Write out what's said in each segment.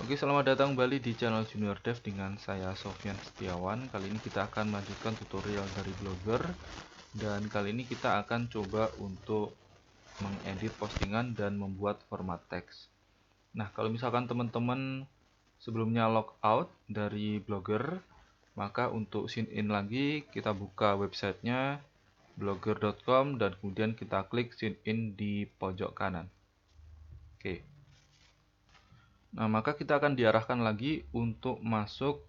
Oke, selamat datang kembali di channel Junior Dev dengan saya Sofyan Setiawan. Kali ini kita akan melanjutkan tutorial dari Blogger, dan kali ini kita akan coba untuk mengedit postingan dan membuat format teks. Nah, kalau misalkan teman-teman sebelumnya logout dari Blogger, maka untuk sign in lagi kita buka websitenya blogger.com dan kemudian kita klik sign in di pojok kanan. Oke. Nah, maka kita akan diarahkan lagi untuk masuk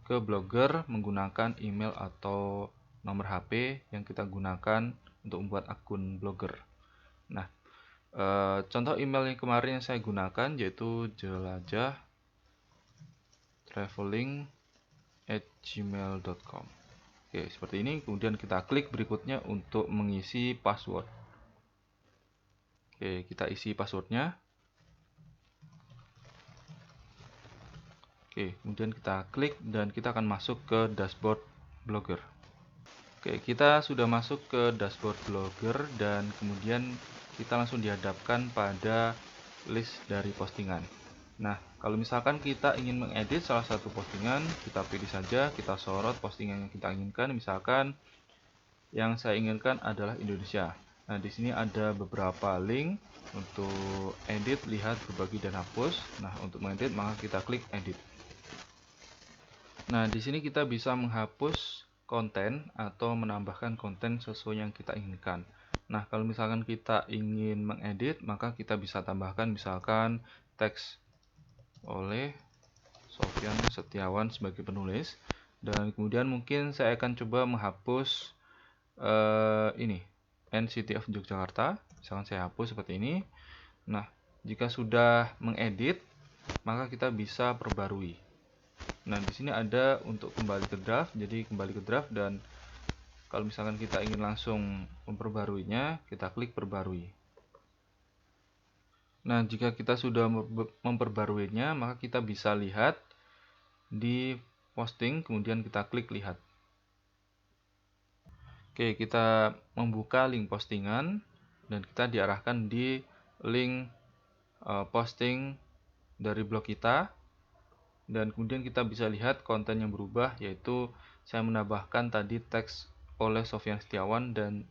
ke Blogger menggunakan email atau nomor HP yang kita gunakan untuk membuat akun Blogger. Nah, contoh email yang kemarin yang saya gunakan yaitu jelajahtraveling@gmail.com. Oke, seperti ini. Kemudian kita klik berikutnya untuk mengisi password. Oke, kita isi passwordnya. Oke, kemudian kita klik dan kita akan masuk ke dashboard Blogger. Oke, kita sudah masuk ke dashboard Blogger dan kemudian kita langsung dihadapkan pada list dari postingan. Nah, kalau misalkan kita ingin mengedit salah satu postingan, kita pilih saja, kita sorot postingan yang kita inginkan. Misalkan yang saya inginkan adalah Indonesia. Nah, di sini ada beberapa link untuk edit, lihat, berbagi, dan hapus. Nah, untuk mengedit maka kita klik edit. Nah, di sini kita bisa menghapus konten atau menambahkan konten sesuai yang kita inginkan. Nah, kalau misalkan kita ingin mengedit, maka kita bisa tambahkan misalkan teks oleh Sofyan Setiawan sebagai penulis. Dan kemudian mungkin saya akan coba menghapus ini NCT of Yogyakarta. Misalkan saya hapus seperti ini. Nah, jika sudah mengedit, maka kita bisa perbarui. Nah, di sini ada untuk kembali ke draft. Jadi kembali ke draft, dan kalau misalkan kita ingin langsung memperbaruinya, kita klik perbarui. Nah, jika kita sudah memperbaruinya, maka kita bisa lihat di posting, kemudian kita klik lihat. Oke, kita membuka link postingan dan kita diarahkan di link posting dari blog kita. Dan kemudian kita bisa lihat konten yang berubah, yaitu saya menambahkan tadi teks oleh Sofyan Setiawan dan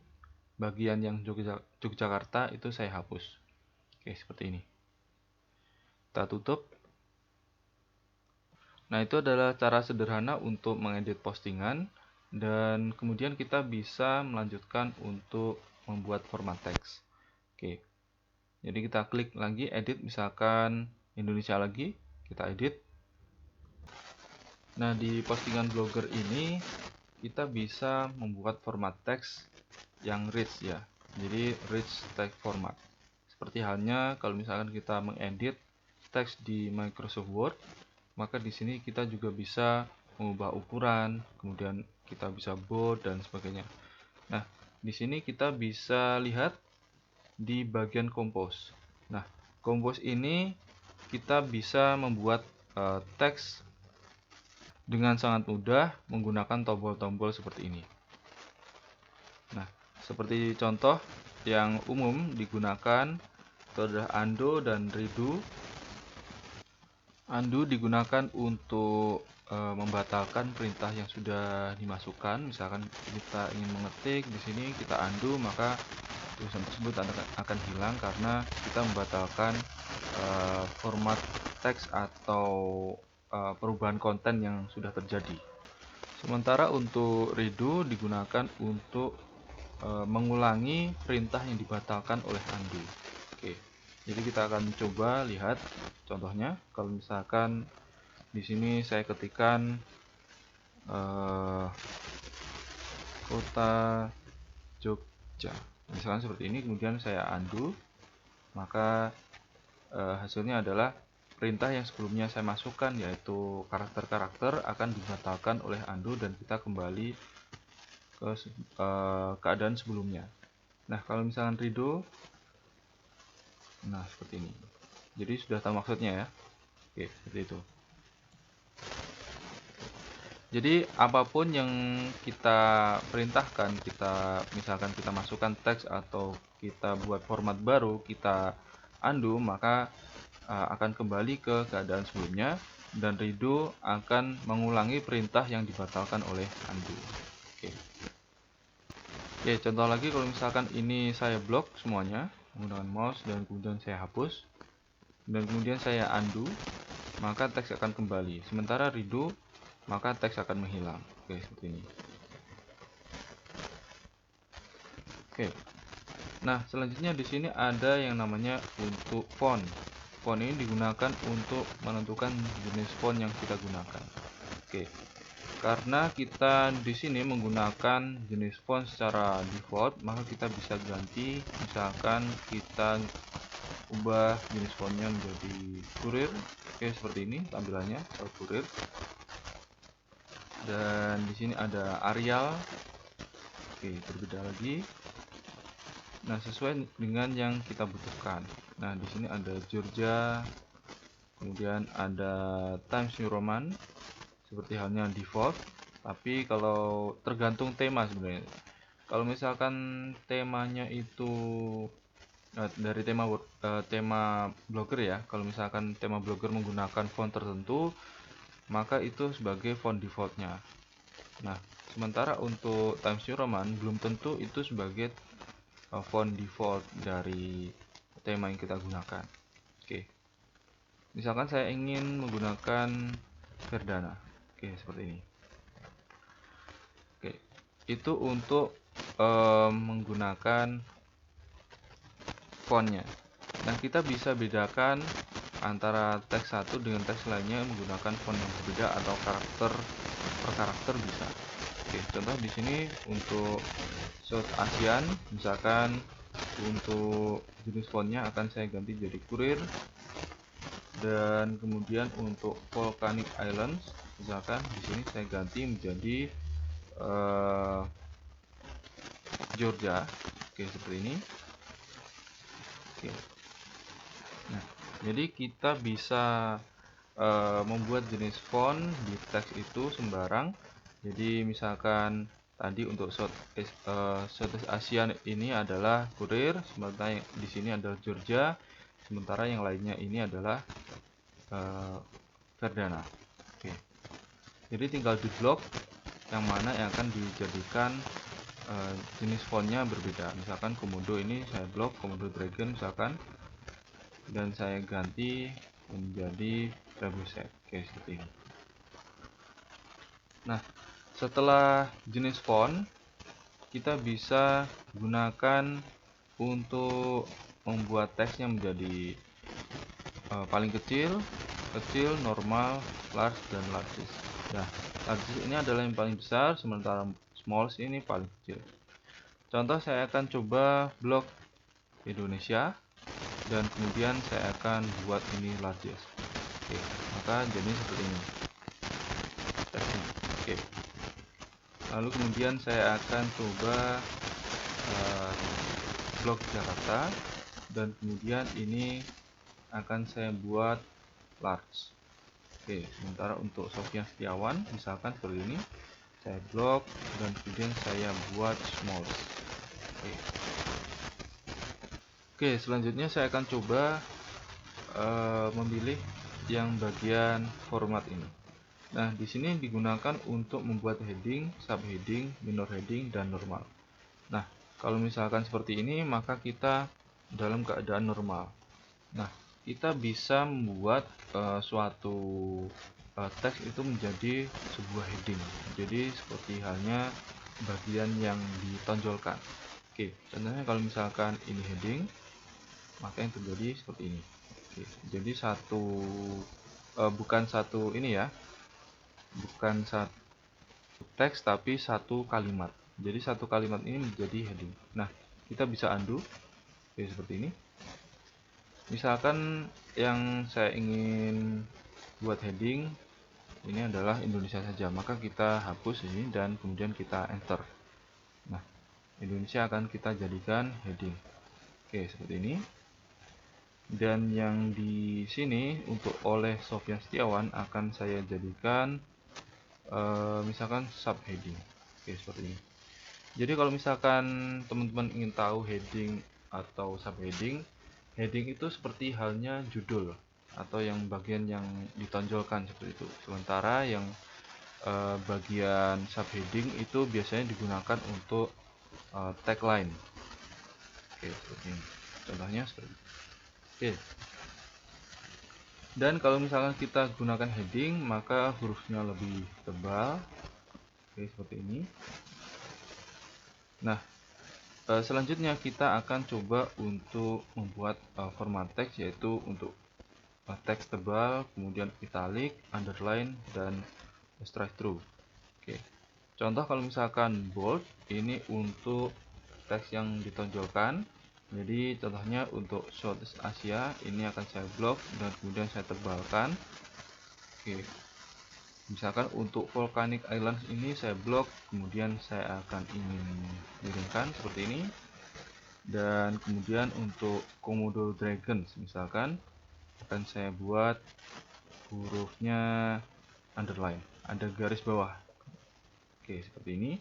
bagian yang Yogyakarta itu saya hapus. Oke, seperti ini. Kita tutup. Nah, itu adalah cara sederhana untuk mengedit postingan, dan kemudian kita bisa melanjutkan untuk membuat format teks. Oke. Jadi kita klik lagi edit, misalkan Indonesia lagi, kita edit. Nah, di postingan Blogger ini kita bisa membuat format teks yang rich ya. Jadi rich text format. Seperti halnya kalau misalkan kita mengedit teks di Microsoft Word, maka di sini kita juga bisa mengubah ukuran, kemudian kita bisa bold dan sebagainya. Nah, di sini kita bisa lihat di bagian compose. Nah, compose ini kita bisa membuat teks dengan sangat mudah menggunakan tombol-tombol seperti ini. Nah, seperti contoh yang umum digunakan itu adalah undo dan redo. Undo digunakan untuk membatalkan perintah yang sudah dimasukkan. Misalkan kita ingin mengetik di sini, kita undo, maka tulisan tersebut akan hilang karena kita membatalkan format teks atau perubahan konten yang sudah terjadi. Sementara untuk redo digunakan untuk mengulangi perintah yang dibatalkan oleh undo. Oke, jadi kita akan coba lihat contohnya. Kalau misalkan di sini saya ketikkan kota Jogja, misalkan seperti ini, kemudian saya undo, maka hasilnya adalah perintah yang sebelumnya saya masukkan, yaitu karakter-karakter, akan dibatalkan oleh undo dan kita kembali ke keadaan sebelumnya. Nah, kalau misalkan redo, nah seperti ini. Jadi sudah tahu maksudnya ya. Oke, seperti itu. Jadi apapun yang kita perintahkan, misalkan kita masukkan teks atau kita buat format baru, kita undo, maka akan kembali ke keadaan sebelumnya, dan redo akan mengulangi perintah yang dibatalkan oleh undo. Oke, contoh lagi kalau misalkan ini saya blok semuanya menggunakan mouse dan kemudian saya hapus dan kemudian saya undo, maka teks akan kembali. Sementara redo, maka teks akan menghilang. Oke, seperti ini. Oke. Nah, selanjutnya di sini ada yang namanya untuk font. Font ini digunakan untuk menentukan jenis font yang kita gunakan. Oke. Karena kita di sini menggunakan jenis font secara default, maka kita bisa ganti. Misalkan kita ubah jenis fontnya menjadi Courier. Oke, seperti ini tampilannya, Courier. Dan di sini ada Arial. Oke, berbeda lagi. Nah, sesuai dengan yang kita butuhkan. Nah, di sini ada Georgia, kemudian ada Times New Roman, seperti halnya default. Tapi kalau tergantung tema sebenarnya. Kalau misalkan temanya itu dari tema Blogger ya. Kalau misalkan tema Blogger menggunakan font tertentu, maka itu sebagai font defaultnya. Nah, sementara untuk Times New Roman belum tentu itu sebagai font default dari tema yang kita gunakan. Oke, misalkan saya ingin menggunakan Verdana. Oke, seperti ini. Oke, itu untuk menggunakan fontnya. Nah, kita bisa bedakan antara teks satu dengan teks lainnya menggunakan font yang berbeda atau karakter per karakter bisa. Oke, contoh di sini untuk South Asian, misalkan untuk jenis fontnya akan saya ganti jadi Courier, dan kemudian untuk Volcanic Islands, misalkan di sini saya ganti menjadi Georgia. Oke, seperti ini. Oke. Nah, jadi kita bisa membuat jenis font di teks itu sembarang. Jadi misalkan tadi untuk Southeast Asia ini adalah Courier, sementara di sini adalah Georgia, sementara yang lainnya ini adalah Verdana. Oke. Jadi tinggal di blok yang mana yang akan dijadikan jenis fontnya berbeda. Misalkan Komodo ini saya blok Komodo Dragon misalkan, dan saya ganti menjadi Trebuchet. Oke, seperti ini. Nah, setelah jenis font, kita bisa gunakan untuk membuat teksnya menjadi paling kecil, normal, large, dan largest. Nah, largest ini adalah yang paling besar, sementara smallest ini paling kecil. Contoh, saya akan coba blok Indonesia, dan kemudian saya akan buat ini largest. Oke, maka jadi seperti ini. Oke. Lalu kemudian saya akan coba blok Jakarta, dan kemudian ini akan saya buat large. Oke, sementara untuk Sofyan Setiawan misalkan seperti ini, saya blok dan kemudian saya buat small. Oke, selanjutnya saya akan coba memilih yang bagian format ini. Nah, di sini digunakan untuk membuat heading, subheading, minor heading, dan normal. Nah, kalau misalkan seperti ini, maka kita dalam keadaan normal. Nah, kita bisa membuat suatu teks itu menjadi sebuah heading. Jadi seperti halnya bagian yang ditonjolkan. Oke, contohnya kalau misalkan ini heading, maka yang terjadi seperti ini. Oke, jadi bukan satu ini ya, bukan satu teks tapi satu kalimat. Jadi satu kalimat ini menjadi heading. Nah, kita bisa undo. Oke, seperti ini. Misalkan yang saya ingin buat heading ini adalah Indonesia saja, maka kita hapus ini dan kemudian kita enter. Nah, Indonesia akan kita jadikan heading. Oke, seperti ini. Dan yang di sini untuk oleh Sofyan Setiawan akan saya jadikan misalkan subheading. Oke, seperti ini. Jadi kalau misalkan teman-teman ingin tahu heading atau subheading, heading itu seperti halnya judul. atau yang bagian yang ditonjolkan seperti itu. Sementara yang bagian subheading itu biasanya digunakan untuk tagline. Oke, seperti ini. Contohnya seperti itu. Oke. Dan kalau misalkan kita gunakan heading, maka hurufnya lebih tebal. Oke, seperti ini. Nah, selanjutnya kita akan coba untuk membuat format teks, yaitu untuk teks tebal, kemudian italic, underline, dan strike through. Oke. Contoh kalau misalkan bold, ini untuk teks yang ditonjolkan. Jadi contohnya untuk Southeast Asia ini akan saya blok dan kemudian saya tebalkan. Oke. Misalkan untuk Volcanic Islands ini saya blok, kemudian saya akan ingin miringkan seperti ini. Dan kemudian untuk Komodo Dragons misalkan akan saya buat hurufnya underline, ada garis bawah. Oke, seperti ini.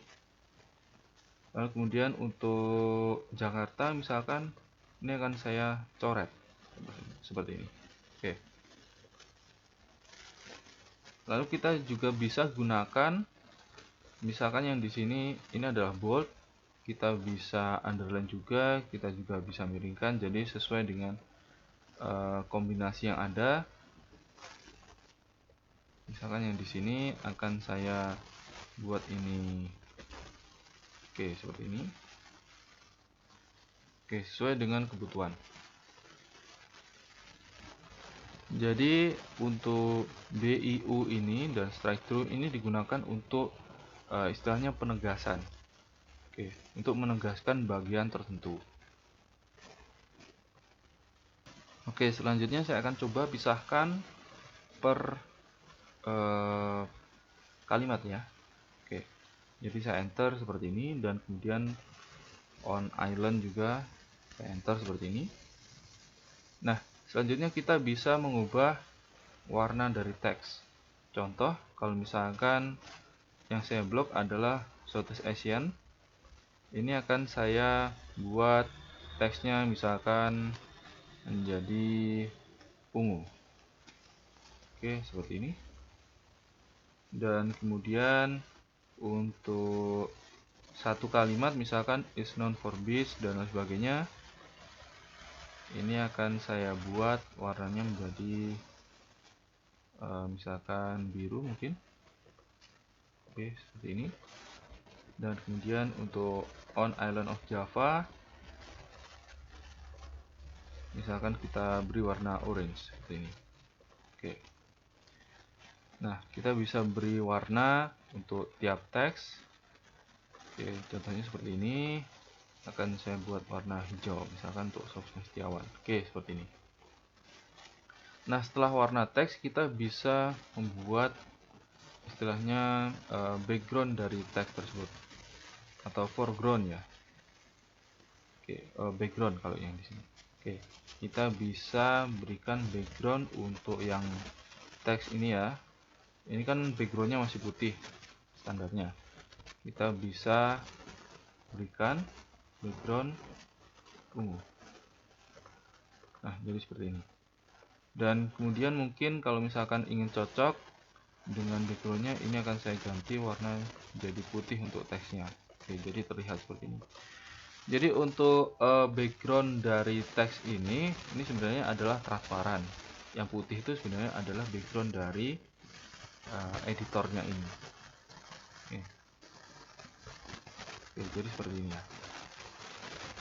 Lalu kemudian untuk Jakarta misalkan ini akan saya coret seperti ini. Oke. Lalu kita juga bisa gunakan misalkan yang di sini ini adalah bold, kita bisa underline juga, kita juga bisa miringkan, jadi sesuai dengan kombinasi yang ada. Misalkan yang di sini akan saya buat ini. Oke, seperti ini. Oke, sesuai dengan kebutuhan. Jadi untuk BIU ini dan strike through ini digunakan untuk istilahnya penegasan. Oke, untuk menegaskan bagian tertentu. Oke, selanjutnya saya akan coba pisahkan per kalimat ya. Oke, jadi saya enter seperti ini dan kemudian on island juga saya enter seperti ini. Nah, selanjutnya kita bisa mengubah warna dari teks. Contoh, kalau misalkan yang saya blok adalah Southeast Asian, ini akan saya buat teksnya misalkan menjadi ungu. Oke, seperti ini. Dan kemudian untuk satu kalimat misalkan is known for beach dan lain sebagainya, ini akan saya buat warnanya menjadi misalkan biru mungkin. Oke, seperti ini. Dan kemudian untuk on island of Java misalkan kita beri warna orange seperti ini. Oke. Nah, kita bisa beri warna untuk tiap teks. Oke, contohnya seperti ini. Akan saya buat warna hijau misalkan untuk Sofyan Setiawan. Oke, seperti ini. Nah, setelah warna teks kita bisa membuat istilahnya background dari teks tersebut atau foreground ya. Oke, background kalau yang di sini. Oke, kita bisa berikan background untuk yang teks ini ya. Ini kan backgroundnya masih putih standarnya. Kita bisa berikan background ungu. Nah, jadi seperti ini. Dan kemudian mungkin kalau misalkan ingin cocok dengan backgroundnya, ini akan saya ganti warna jadi putih untuk teksnya. Oke, jadi terlihat seperti ini. Jadi untuk background dari teks ini sebenarnya adalah transparan. Yang putih itu sebenarnya adalah background dari editornya ini. Oke, jadi seperti ini ya.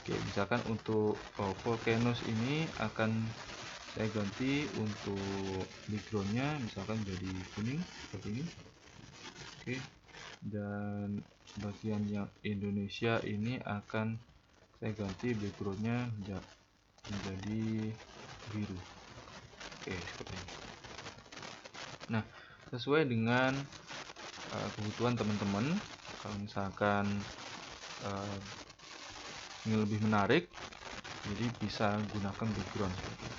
Oke, misalkan untuk volcanoes ini akan saya ganti untuk backgroundnya misalkan jadi kuning seperti ini. Oke, dan bagian yang Indonesia ini akan saya ganti backgroundnya menjadi biru. Oke, seperti ini. Nah, sesuai dengan kebutuhan teman-teman, kalau misalkan ini lebih menarik, jadi bisa gunakan background seperti ini.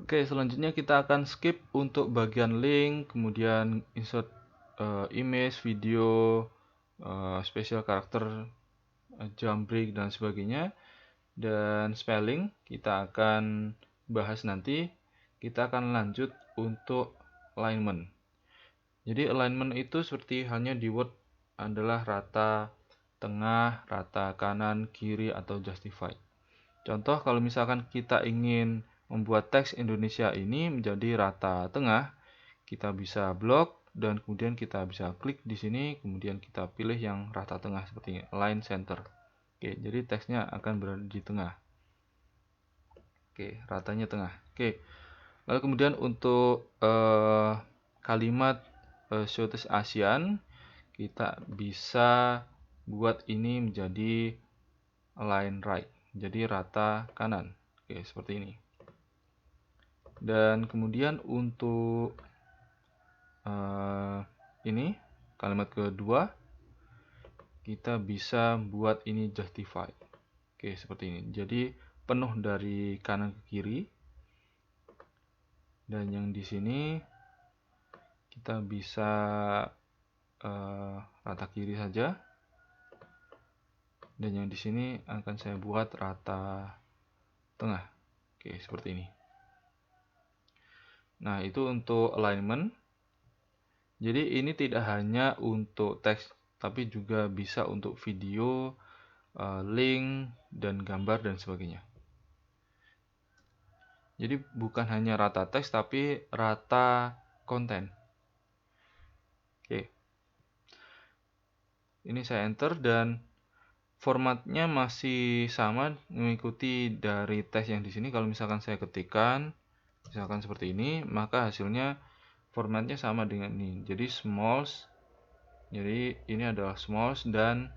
Oke, selanjutnya kita akan skip untuk bagian link, kemudian insert image, video, special karakter, jump break dan sebagainya. Dan spelling kita akan bahas nanti. Kita akan lanjut untuk alignment. Jadi alignment itu seperti halnya di Word adalah rata tengah, rata kanan, kiri, atau justified. Contoh kalau misalkan kita ingin membuat teks Indonesia ini menjadi rata tengah, kita bisa blok dan kemudian kita bisa klik di sini, kemudian kita pilih yang rata tengah seperti ini, align center. Oke, jadi teksnya akan berada di tengah. Oke, ratanya tengah. Oke. Lalu kemudian untuk kalimat Southeast Asian, kita bisa buat ini menjadi align right, jadi rata kanan. Oke, seperti ini. Dan kemudian untuk ini kalimat kedua, kita bisa buat ini justified. Oke, seperti ini. Jadi penuh dari kanan ke kiri. Dan yang di sini kita bisa rata kiri saja. Dan yang di sini akan saya buat rata tengah. Oke, seperti ini. Nah, itu untuk alignment. Jadi ini tidak hanya untuk teks, tapi juga bisa untuk video, link, dan gambar, dan sebagainya. Jadi bukan hanya rata teks, tapi rata konten. Oke. Ini saya enter dan formatnya masih sama mengikuti dari teks yang di sini. Kalau misalkan saya ketikkan, misalkan seperti ini, maka hasilnya formatnya sama dengan ini. Jadi smalls. Jadi ini adalah smalls dan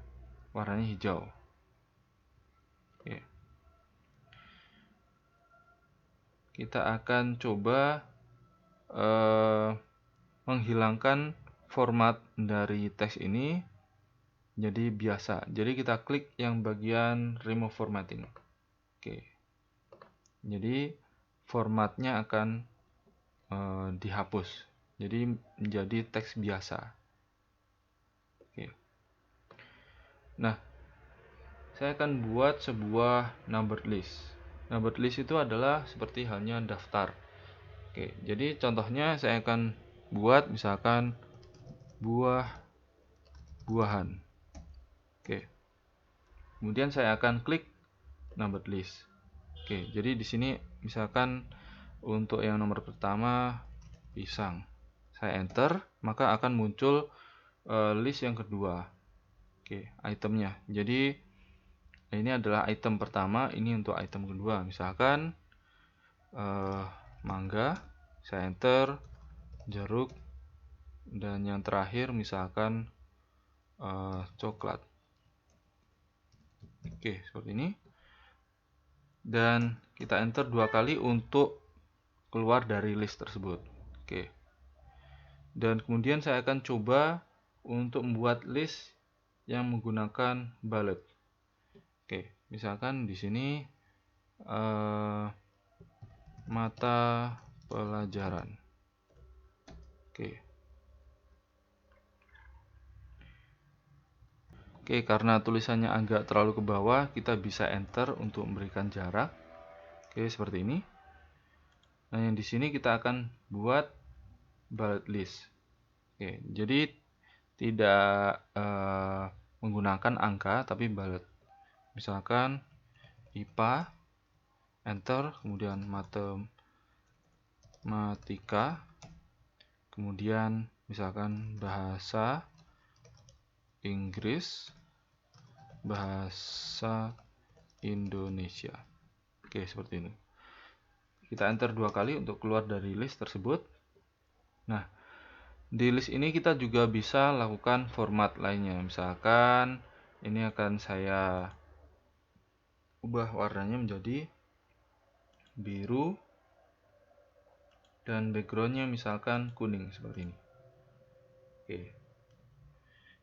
warnanya hijau. Oke. Kita akan coba menghilangkan format dari teks ini jadi biasa. Jadi kita klik yang bagian remove formatting. Oke. Jadi formatnya akan dihapus. Jadi menjadi teks biasa. Oke. Nah, saya akan buat sebuah numbered list. Numbered list itu adalah seperti halnya daftar. Oke, jadi contohnya saya akan buat misalkan buah-buahan. Oke. Kemudian saya akan klik numbered list. Oke, jadi di sini misalkan untuk yang nomor pertama pisang. Saya enter, maka akan muncul list yang kedua. Oke, itemnya. Jadi ini adalah item pertama, ini untuk item kedua. Misalkan mangga, saya enter, jeruk, dan yang terakhir misalkan coklat. Oke, seperti ini. Dan kita enter 2 kali untuk keluar dari list tersebut. Oke. Dan kemudian saya akan coba untuk membuat list yang menggunakan bullet. Oke, misalkan di sini mata pelajaran. Oke. Oke, karena tulisannya agak terlalu ke bawah, kita bisa enter untuk memberikan jarak. Oke, seperti ini. Nah, yang di sini kita akan buat bullet list. Oke, jadi tidak menggunakan angka, tapi bullet. Misalkan IPA, enter, kemudian matematika, kemudian misalkan bahasa Inggris, bahasa Indonesia. Oke, seperti ini. Kita enter 2 kali untuk keluar dari list tersebut. Nah, di list ini kita juga bisa lakukan format lainnya. Misalkan ini akan saya ubah warnanya menjadi biru dan backgroundnya misalkan kuning seperti ini. Oke.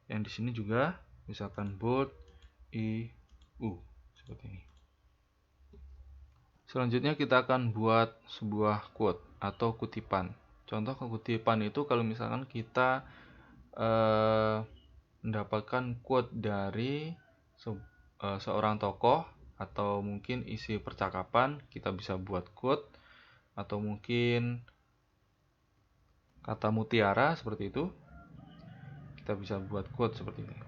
Yang di sini juga misalkan bold IU seperti ini. Selanjutnya kita akan buat sebuah quote atau kutipan. Contoh kutipan itu kalau misalkan kita mendapatkan quote dari seorang tokoh atau mungkin isi percakapan, kita bisa buat quote, atau mungkin kata mutiara seperti itu, kita bisa buat quote seperti ini.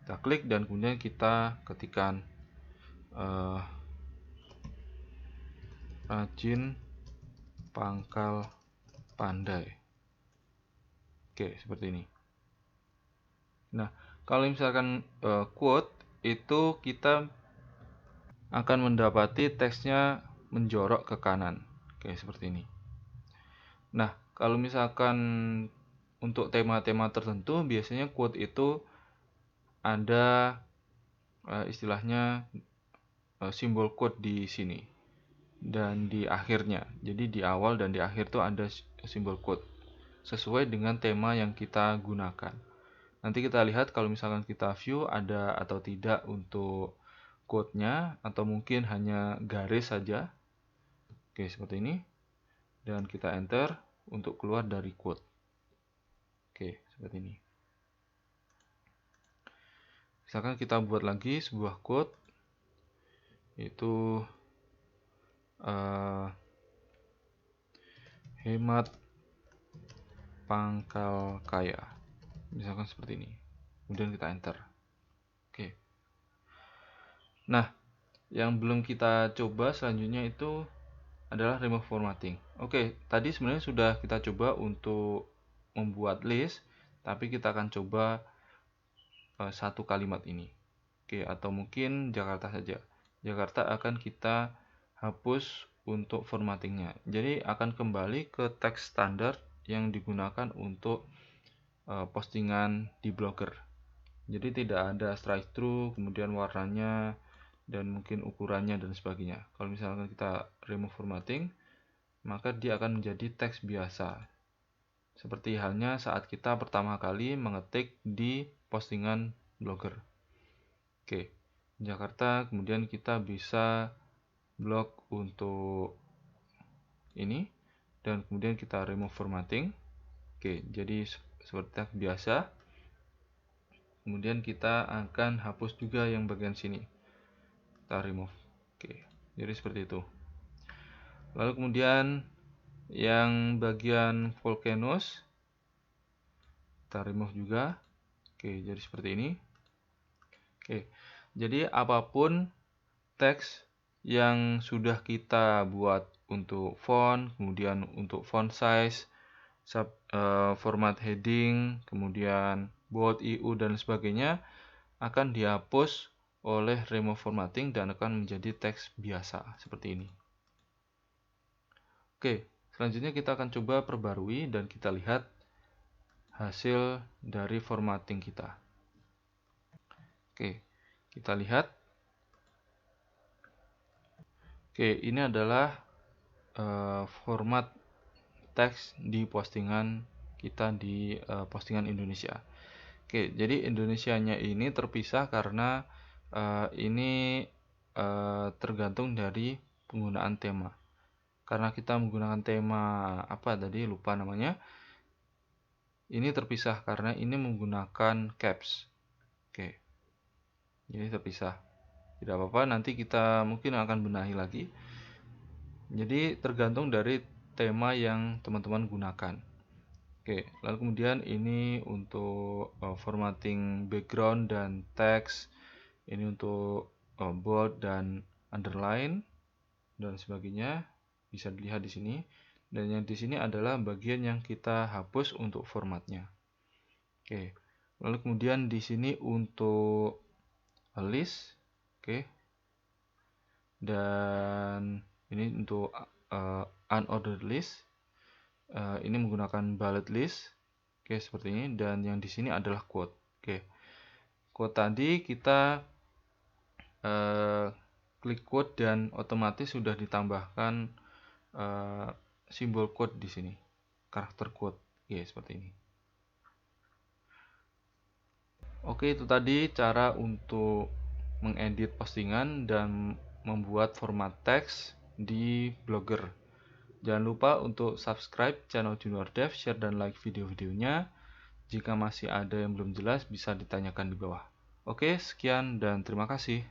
Kita klik dan kemudian kita ketikkan rajin pangkal pandai. Oke, seperti ini. Nah, kalau misalkan quote itu kita akan mendapati teksnya menjorok ke kanan. Oke, seperti ini. Nah, kalau misalkan untuk tema-tema tertentu, biasanya quote itu ada istilahnya simbol quote di sini dan di akhirnya. Jadi di awal dan di akhir itu ada simbol quote sesuai dengan tema yang kita gunakan. Nanti kita lihat kalau misalkan kita view ada atau tidak untuk quote-nya, atau mungkin hanya garis saja. Oke, seperti ini. Dan kita enter untuk keluar dari quote. Oke, seperti ini. Misalkan kita buat lagi sebuah quote, itu hemat pangkal kaya. Misalkan seperti ini. Kemudian kita enter. Oke. Nah, yang belum kita coba selanjutnya itu adalah remove formatting. Oke, tadi sebenarnya sudah kita coba untuk membuat list, tapi kita akan coba satu kalimat ini. Oke, atau mungkin Jakarta saja. Jakarta akan kita hapus untuk formattingnya. Jadi akan kembali ke teks standar yang digunakan untuk postingan di Blogger. Jadi tidak ada strike through, kemudian warnanya, dan mungkin ukurannya dan sebagainya. Kalau misalkan kita remove formatting, maka dia akan menjadi teks biasa. Seperti halnya saat kita pertama kali mengetik di postingan Blogger. Oke, Jakarta, kemudian kita bisa blog untuk ini, dan kemudian kita remove formatting. Oke, jadi seperti teks biasa. Kemudian kita akan hapus juga yang bagian sini. Kita remove. Oke, jadi seperti itu. Lalu kemudian yang bagian volcanoes kita remove juga. Oke, jadi seperti ini. Oke, jadi apapun teks yang sudah kita buat untuk font, kemudian untuk font size, format heading, kemudian bold, IU, dan sebagainya akan dihapus oleh remove formatting dan akan menjadi teks biasa seperti ini. Oke, selanjutnya kita akan coba perbarui dan kita lihat hasil dari formatting kita. Oke, kita lihat. Oke, ini adalah format teks di postingan kita di postingan Indonesia. Oke, jadi Indonesianya ini terpisah karena ini tergantung dari penggunaan tema. Karena kita menggunakan tema apa tadi, lupa namanya. Ini terpisah karena ini menggunakan caps. Oke, jadi terpisah. Tidak apa-apa, nanti kita mungkin akan benahi lagi. Jadi tergantung dari tema yang teman-teman gunakan. Oke, lalu kemudian ini untuk formatting background dan teks. Ini untuk bold dan underline dan sebagainya. Bisa dilihat di sini. Dan yang di sini adalah bagian yang kita hapus untuk formatnya. Oke, lalu kemudian di sini untuk list. Oke, dan ini untuk unordered list. Ini menggunakan bullet list. Oke, seperti ini. Dan yang di sini adalah quote. Oke, quote tadi kita klik quote dan otomatis sudah ditambahkan simbol quote di sini, karakter quote. Oke, seperti ini. Oke, itu tadi cara untuk mengedit postingan dan membuat format teks di Blogger. Jangan lupa untuk subscribe channel Junior Dev, share dan like video-videonya. Jika masih ada yang belum jelas bisa ditanyakan di bawah. Oke, sekian dan terima kasih.